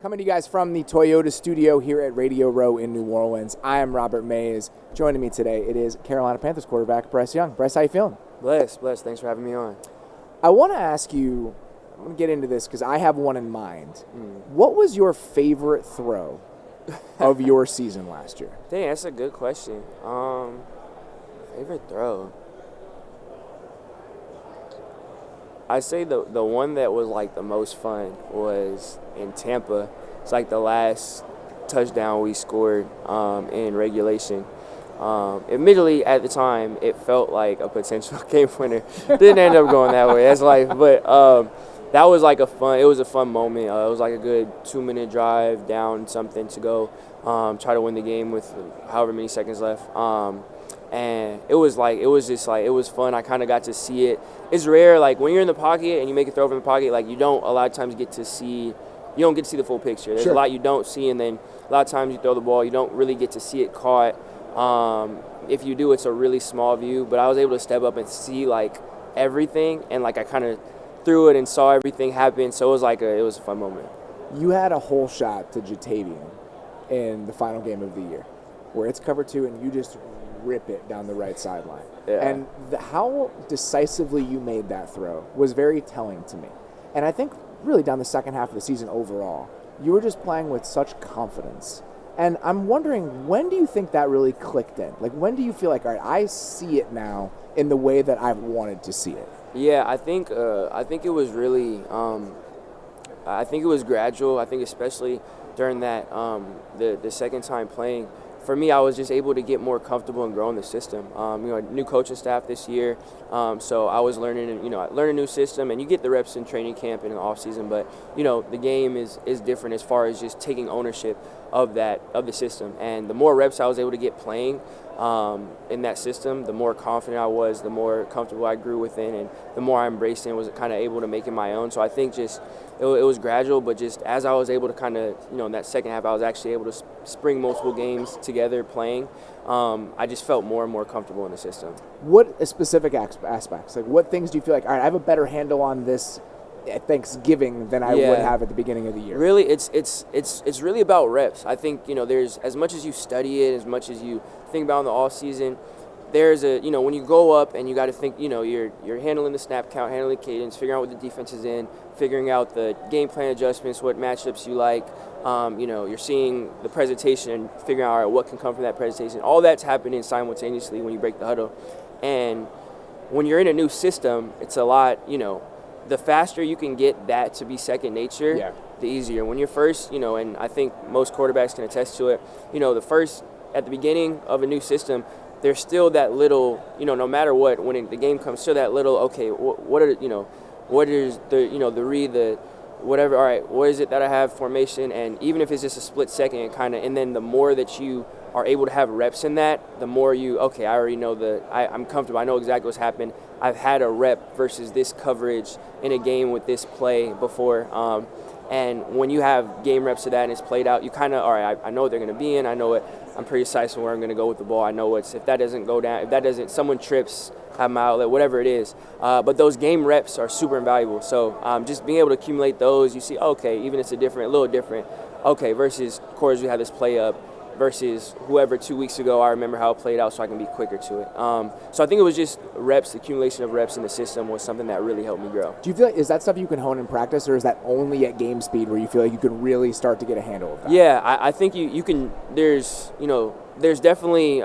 Coming to you guys from the Toyota studio here at Radio Row in New Orleans. I am Robert Mays. Joining me today, it is Carolina Panthers quarterback Bryce Young. Bryce, how you feeling? Blessed. Thanks for having me on. I want to ask you, I'm going to get into this because I have one in mind. What was your favorite throw of your season last year? Dang, that's a good question. Favorite throw? I say the one that was like the most fun was in Tampa. It's like the last touchdown we scored in regulation. Admittedly, at the time, it felt like a potential game winner. Didn't end up going that way. That's life. But that was like it was a fun moment. It was like a good 2-minute drive down something to go try to win the game with however many seconds left. And it was fun. I kind of got to see it. It's rare, like when you're in the pocket and you make a throw from the pocket, like you don't a lot of times get to see the full picture. There's Sure. a lot you don't see, and then a lot of times you throw the ball, you don't really get to see it caught. If you do, it's a really small view, but I was able to step up and see like everything, and like I kind of threw it and saw everything happen. So it was a fun moment. You had a whole shot to Jatavian in the final game of the year where it's cover 2 and you just rip it down the right sideline. Yeah. And how decisively you made that throw was very telling to me. And I think really down the second half of the season overall, you were just playing with such confidence. And I'm wondering, when do you think that really clicked in? Like, when do you feel like, all right, I see it now in the way that I've wanted to see it? Yeah, I think it was really I think it was gradual. I think especially during that the second time playing. For me, I was just able to get more comfortable and grow in the system. New coaching staff this year, so I was learning a new system, and you get the reps in training camp and in the off season. But the game is different as far as just taking ownership of the system. And the more reps I was able to get playing in that system, the more confident I was, the more comfortable I grew within, and the more I embraced it and was kind of able to make it my own. So I think just it was gradual, but just as I was able to kind of, in that second half, I was actually able to spring multiple games together playing. I just felt more and more comfortable in the system. What specific aspects? Like, what things do you feel like, all right, I have a better handle on this at Thanksgiving than I would have at the beginning of the year? Really, it's really about reps. I think, there's, as much as you study it, as much as you think about in the off season, there's when you go up and you got to think, you're handling the snap count, handling the cadence, figuring out what the defense is in, figuring out the game plan adjustments, what matchups you like. You're seeing the presentation and figuring out, all right, what can come from that presentation. All that's happening simultaneously when you break the huddle. And when you're in a new system, it's a lot, the faster you can get that to be second nature, the easier. When you're first, and I think most quarterbacks can attest to it, at the beginning of a new system, there's still that little, no matter what, when the game comes, still that little, okay, what is the read, the whatever, all right, what is it that I have formation? And even if it's just a split second, and then the more that you are able to have reps in that, the more I already know I'm comfortable. I know exactly what's happened. I've had a rep versus this coverage in a game with this play before. And when you have game reps of that and it's played out, you kind of, all right, I know what they're going to be in. I know it. I'm pretty precise on where I'm going to go with the ball. I know if that doesn't go down, someone trips, have my outlet, whatever it is. But those game reps are super invaluable. So just being able to accumulate those, you see, okay, even it's a little different. Okay, versus quarters we had this play up versus whoever 2 weeks ago, I remember how it played out so I can be quicker to it. So I think it was just reps, the accumulation of reps in the system was something that really helped me grow. Do you feel like, is that stuff you can hone in practice, or is that only at game speed where you feel like you can really start to get a handle of that? Yeah, I think you can, there's definitely,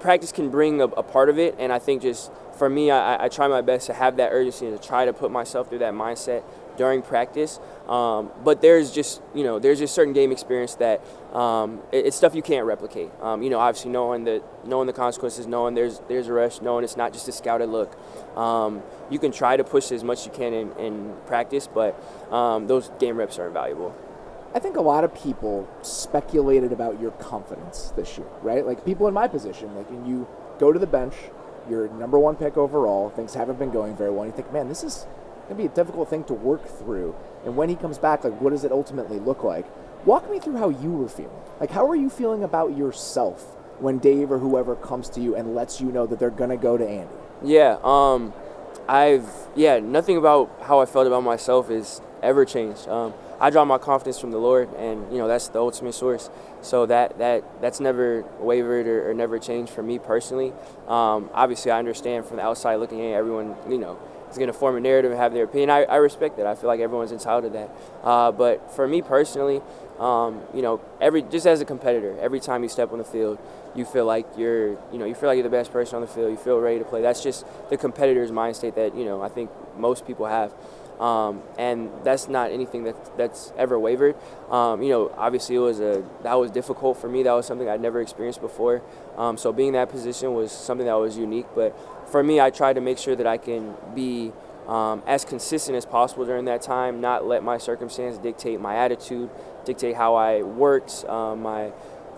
practice can bring a part of it, and I think just for me, I try my best to have that urgency and to try to put myself through that mindset during practice. But there's just certain game experience that it's stuff you can't replicate. Obviously knowing the consequences, knowing there's a rush, knowing it's not just a scouted look. You can try to push as much as you can in practice, but those game reps are invaluable. I think a lot of people speculated about your confidence this year, right? Like people in my position, like when you go to the bench, you're number 1 pick overall, things haven't been going very well, and you think, man, this is going to be a difficult thing to work through. And when he comes back, like, what does it ultimately look like? Walk me through how you were feeling. Like, how are you feeling about yourself when Dave or whoever comes to you and lets you know that they're going to go to Andy? Yeah, nothing about how I felt about myself is ever changed. I draw my confidence from the Lord, and that's the ultimate source. So that's never wavered or never changed for me personally. Obviously, I understand from the outside looking in, everyone is going to form a narrative and have their opinion. I respect that. I feel like everyone's entitled to that. But for me personally, just as a competitor, every time you step on the field, you feel like you're the best person on the field. You feel ready to play. That's just the competitor's mind state that I think most people have. And that's not anything that's ever wavered. Obviously that was difficult for me. That was something I'd never experienced before. So being in that position was something that was unique. But for me, I tried to make sure that I can be as consistent as possible during that time, not let my circumstance dictate my attitude, dictate how I worked,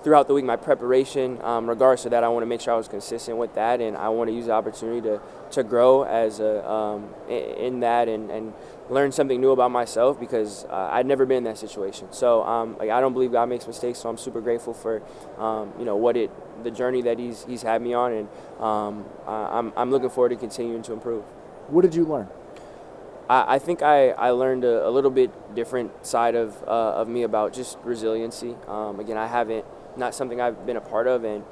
throughout the week, my preparation. Regardless of that, I want to make sure I was consistent with that, and I want to use the opportunity to grow in that and learn something new about myself, because I'd never been in that situation. So I don't believe God makes mistakes, so I'm super grateful for the journey that He's had me on, and I'm looking forward to continuing to improve. What did you learn? I think I learned a little bit different side of me about just resiliency. Again, not something I've been a part of, and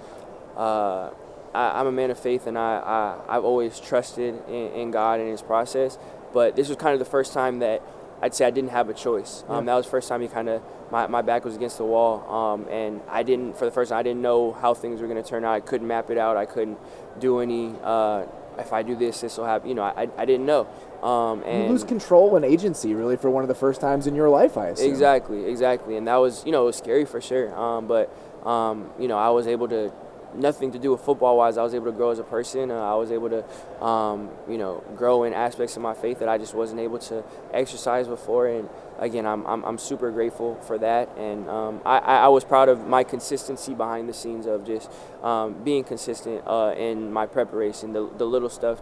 I'm a man of faith, and I've always trusted in God and His process. But this was kind of the first time that I'd say I didn't have a choice. That was the first time my back was against the wall, and for the first time, I didn't know how things were going to turn out. I couldn't map it out. I couldn't do any. If I do this will happen. I didn't know. And you lose control and agency, really, for one of the first times in your life, I assume. Exactly. And that was, it was scary for sure. But I was able to, nothing to do with football-wise, I was able to grow as a person. I was able to, grow in aspects of my faith that I just wasn't able to exercise before. And again, I'm super grateful for that. And I was proud of my consistency behind the scenes of just being consistent in my preparation, the little stuff,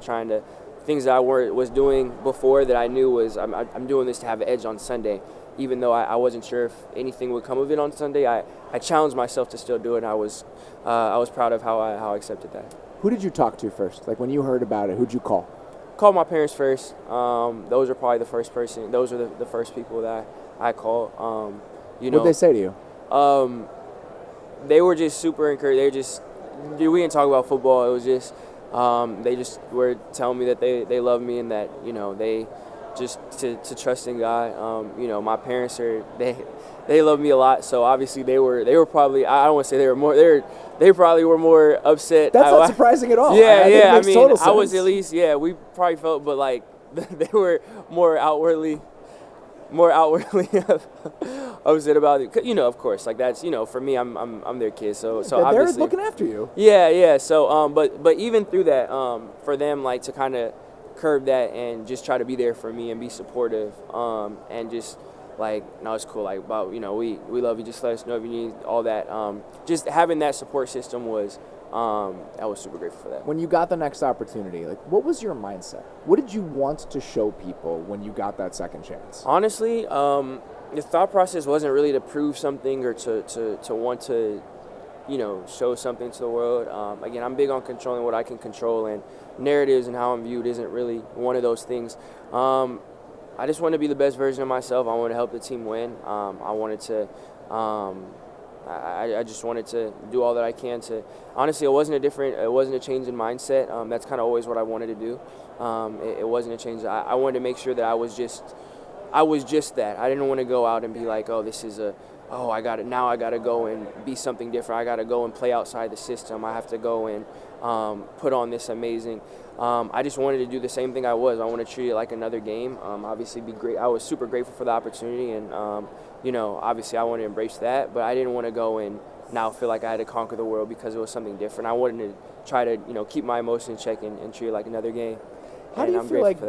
things that I was doing before that I knew was I'm doing this to have an edge on Sunday. Even though I wasn't sure if anything would come of it on Sunday, I challenged myself to still do it, and I was proud of how I accepted that. Who did you talk to first? Like, when you heard about it, who'd you call? Called my parents first. Those are probably the first person. Those are the first people that I called. What'd they say to you? They were just super encouraged. We didn't talk about football. It was just they just were telling me that they love me, and that they just to trust in God. My parents they love me a lot, so obviously they were probably, I don't want to say they were more, they probably were more upset. That's not surprising at all. Yeah, I mean, total sense. I was at least, we probably felt, but like they were more outwardly upset about it. Of course, like that's, for me, I'm their kid, so they're obviously looking after you. Yeah. So but even through that, for them, like, to kind of curb that and just try to be there for me and be supportive, and just like, no, it's cool, like, about, we love you, just let us know if you need all that. Just having that support system was, I was super grateful for that. When you got the next opportunity, like, what was your mindset? What did you want to show people when you got that second chance? Honestly, the thought process wasn't really to prove something or to want to, show something to the world. Again, I'm big on controlling what I can control, and narratives and how I'm viewed isn't really one of those things. I just wanted to be the best version of myself. I wanted to help the team win. I wanted to, I just wanted to do all that I can to, honestly, it wasn't a change in mindset. That's kind of always what I wanted to do. It wasn't a change. I wanted to make sure that I was just that. I didn't want to go out and be like, I got to go and be something different. I got to go and play outside the system. I have to go and put on this amazing. I just wanted to do the same thing I want to treat it like another game. Obviously, be great. I was super grateful for the opportunity, and obviously, I want to embrace that. But I didn't want to go and now feel like I had to conquer the world because it was something different. I wanted to try to keep my emotions in check and treat it like another game. How do you feel like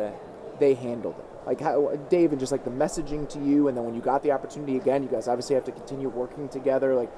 they handled it? Like, how, Dave, and just like the messaging to you, and then when you got the opportunity again, you guys obviously have to continue working together. Like,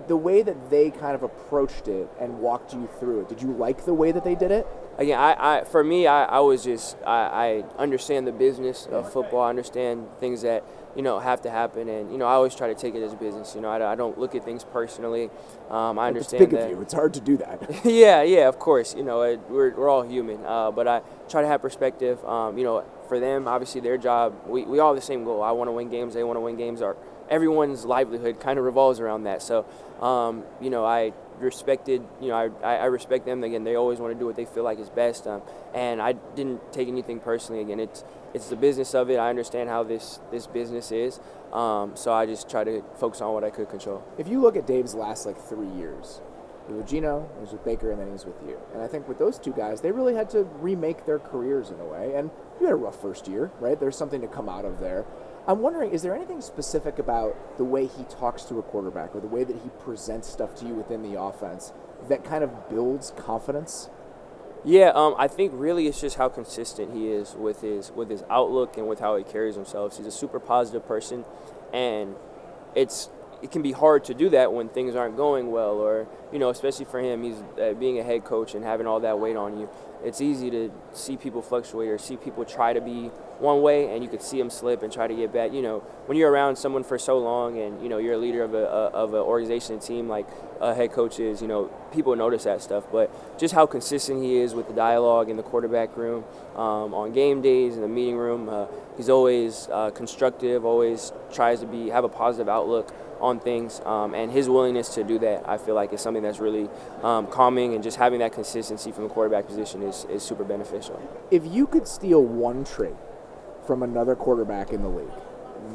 the way that they kind of approached it and walked you through it, did you like the way that they did it? Again, for me, I was just I understand the business of football. I understand things that have to happen, and I always try to take it as a business. I don't look at things personally. I understand it's big that. of you. It's hard to do that. yeah, of course. We're all human, but I try to have perspective. For them, obviously, their job. We all have the same goal. I want to win games. They want to win games. Everyone's livelihood kind of revolves around that. So, I respected, I respect them. Again, they always want to do what they feel like is best. And I didn't take anything personally. Again, it's the business of it. I understand how this business is. So I just try to focus on what I could control. If you look at Dave's last 3 years, he was with Gino, he was with Baker, and then he was with you. And I think with those two guys, they really had to remake their careers in a way. And you had a rough first year, right? There's something to come out of there. I'm wondering, is there anything specific about the way he talks to a quarterback or the way that he presents stuff to you within the offense that kind of builds confidence? Yeah, I think really it's just how consistent he is with his outlook and with how he carries himself. He's a super positive person, and it can be hard to do that when things aren't going well, or especially for him, he's being a head coach and having all that weight on you. It's easy to see people fluctuate or see people try to be one way, and you could see them slip and try to get back. When you're around someone for so long, and you're a leader of an organization, a team like a head coach is, people notice that stuff. But just how consistent he is with the dialogue in the quarterback room, on game days in the meeting room, he's always constructive, always tries to have a positive outlook on things, and his willingness to do that, I feel like, is something that's really calming, and just having that consistency from the quarterback position is super beneficial. If you could steal one trait from another quarterback in the league,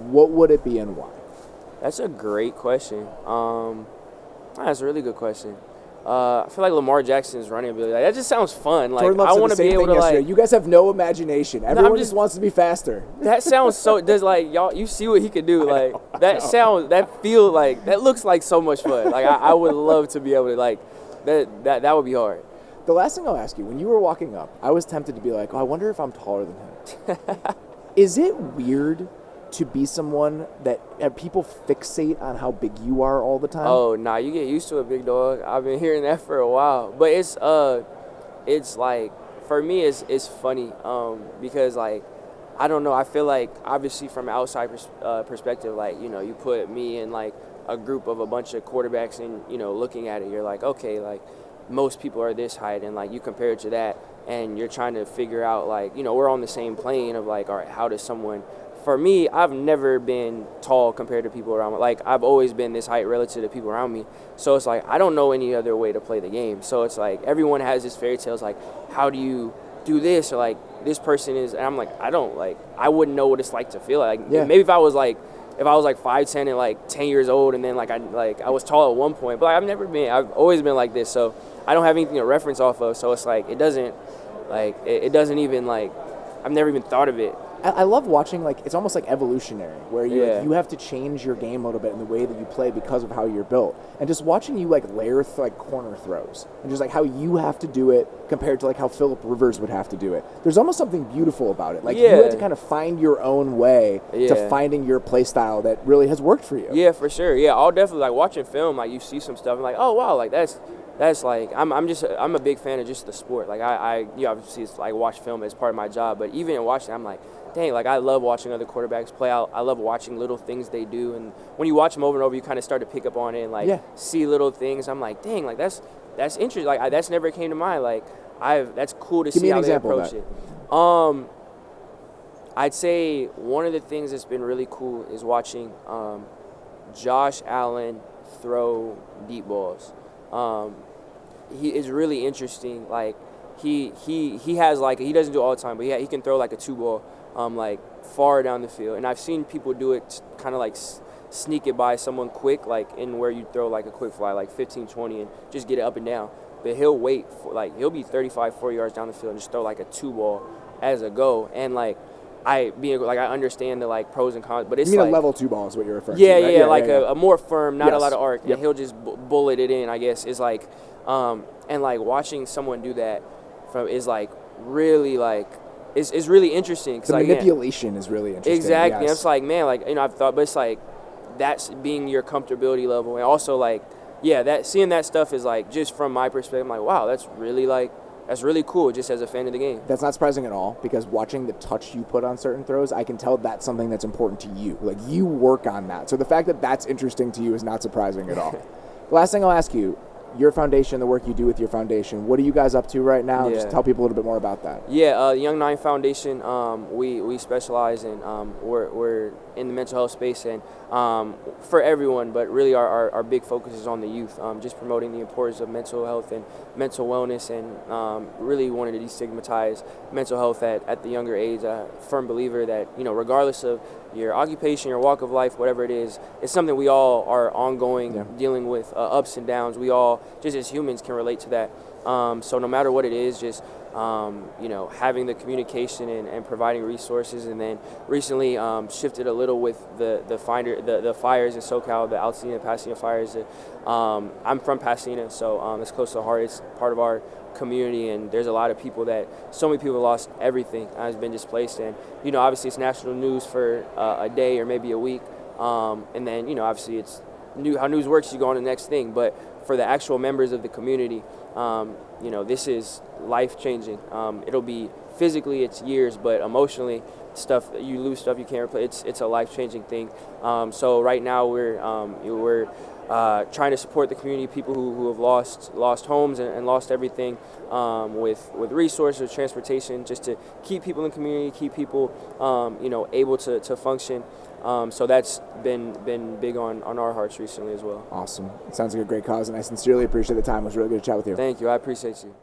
what would it be and why? That's a great question. That's a really good question. I feel like Lamar Jackson's running ability. That just sounds fun. Like, I want to be able to you guys have no imagination. Everyone just wants to be faster. That sounds so. Does y'all? You see what he could do? Like that looks like so much fun. Like I would love to be able to that would be hard. The last thing I'll ask you, when you were walking up, I was tempted to be like, I wonder if I'm taller than him. Is it weird to be someone that people fixate on how big you are all the time? Oh, nah, you get used to it, big dog. I've been hearing that for a while. But it's like, for me, it's funny because, like, I don't know. I feel like, obviously, from an outside perspective, like, you put me in, like, a group of a bunch of quarterbacks and, looking at it, you're like, okay, like, most people are this height, and, like, you compare it to that, and you're trying to figure out, like, we're on the same plane of, like, all right, how does someone... For me, I've never been tall compared to people around me. Like, I've always been this height relative to people around me. So it's like, I don't know any other way to play the game. So it's like, everyone has this fairy tale. It's like, how do you do this? Or like, this person is, and I'm like, I wouldn't know what it's like to feel like. Yeah. Maybe if I was like 5'10" and like 10 years old, and then I was tall at one point, but like, I've always been like this. So I don't have anything to reference off of. So it's like, it doesn't even like, I've never even thought of it. I love watching, like, it's almost like evolutionary, where you have to change your game a little bit in the way that you play because of how you're built. And just watching you, like, layer corner throws, and just, like, how you have to do it compared to, like, how Phillip Rivers would have to do it. There's almost something beautiful about it. Like, you have to kind of find your own way to finding your play style that really has worked for you. Yeah, for sure. Yeah, I'll definitely, like, watching film, like, you see some stuff, and like, oh, wow, like, that's like, I'm a big fan of just the sport. Like, I obviously, it's like, watch film as part of my job, but even in watching, I'm like, dang, like, I love watching other quarterbacks play out. I love watching little things they do. And when you watch them over and over, you kind of start to pick up on it and, like, see little things. I'm like, dang, like, that's interesting. Like, that's never came to mind. Like, that's cool to see how they approach it. I'd say one of the things that's been really cool is watching Josh Allen throw deep balls. He is really interesting. Like, he has, like, he doesn't do it all the time, but he can throw, like, a 2-ball. Like, far down the field. And I've seen people do it kind of like sneak it by someone quick, like in where you throw like a quick fly, like 15, 20, and just get it up and down. But he'll wait for, like, he'll be 35, 40 yards down the field and just throw like a 2-ball as a go. And like, I understand the, like, pros and cons, but it's you mean like, a level 2-ball is what you're referring to, right? Yeah, a more firm, not a lot of arc. Yep. And he'll just bullet it in, I guess, is like, and like watching someone do that is like really like, it's really interesting. The manipulation is really interesting. Exactly. Yes. It's like, man, like, I've thought, but it's like, that's being your comfortability level. And also, like, yeah, that seeing that stuff is like, just from my perspective, I'm like, wow, that's really cool, just as a fan of the game. That's not surprising at all, because watching the touch you put on certain throws, I can tell that's something that's important to you. Like, you work on that. So the fact that that's interesting to you is not surprising at all. The last thing I'll ask you, your foundation, the work you do with your foundation, what are you guys up to right now? Yeah. Just tell people a little bit more about that. Yeah, Young Nine Foundation, we specialize in, we're in the mental health space, and for everyone, but really our big focus is on the youth, just promoting the importance of mental health and mental wellness, and really wanted to destigmatize mental health at the younger age. A firm believer that, regardless of your occupation, your walk of life, whatever it is, it's something we all are ongoing dealing with, ups and downs. We all, just as humans, can relate to that. So no matter what it is, just having the communication and providing resources. And then recently shifted a little with the fires in SoCal, the Alcina Pasadena fires. I'm from Pasadena, so it's close to the heart. It's part of our community, and there's a lot of people so many people lost everything, has been displaced, and obviously it's national news for a day or maybe a week, and then obviously it's how news works, you go on to the next thing. But for the actual members of the community, this is life-changing. It'll be physically, it's years, but emotionally, you lose stuff you can't replace. It's a life-changing thing. So right now we're trying to support the community, people who have lost homes and lost everything, with resources, transportation, just to keep people in the community, keep people able to function. So that's been big on our hearts recently as well. Awesome. It sounds like a great cause, and I sincerely appreciate the time. It was really good to chat with you. Thank you. I appreciate you.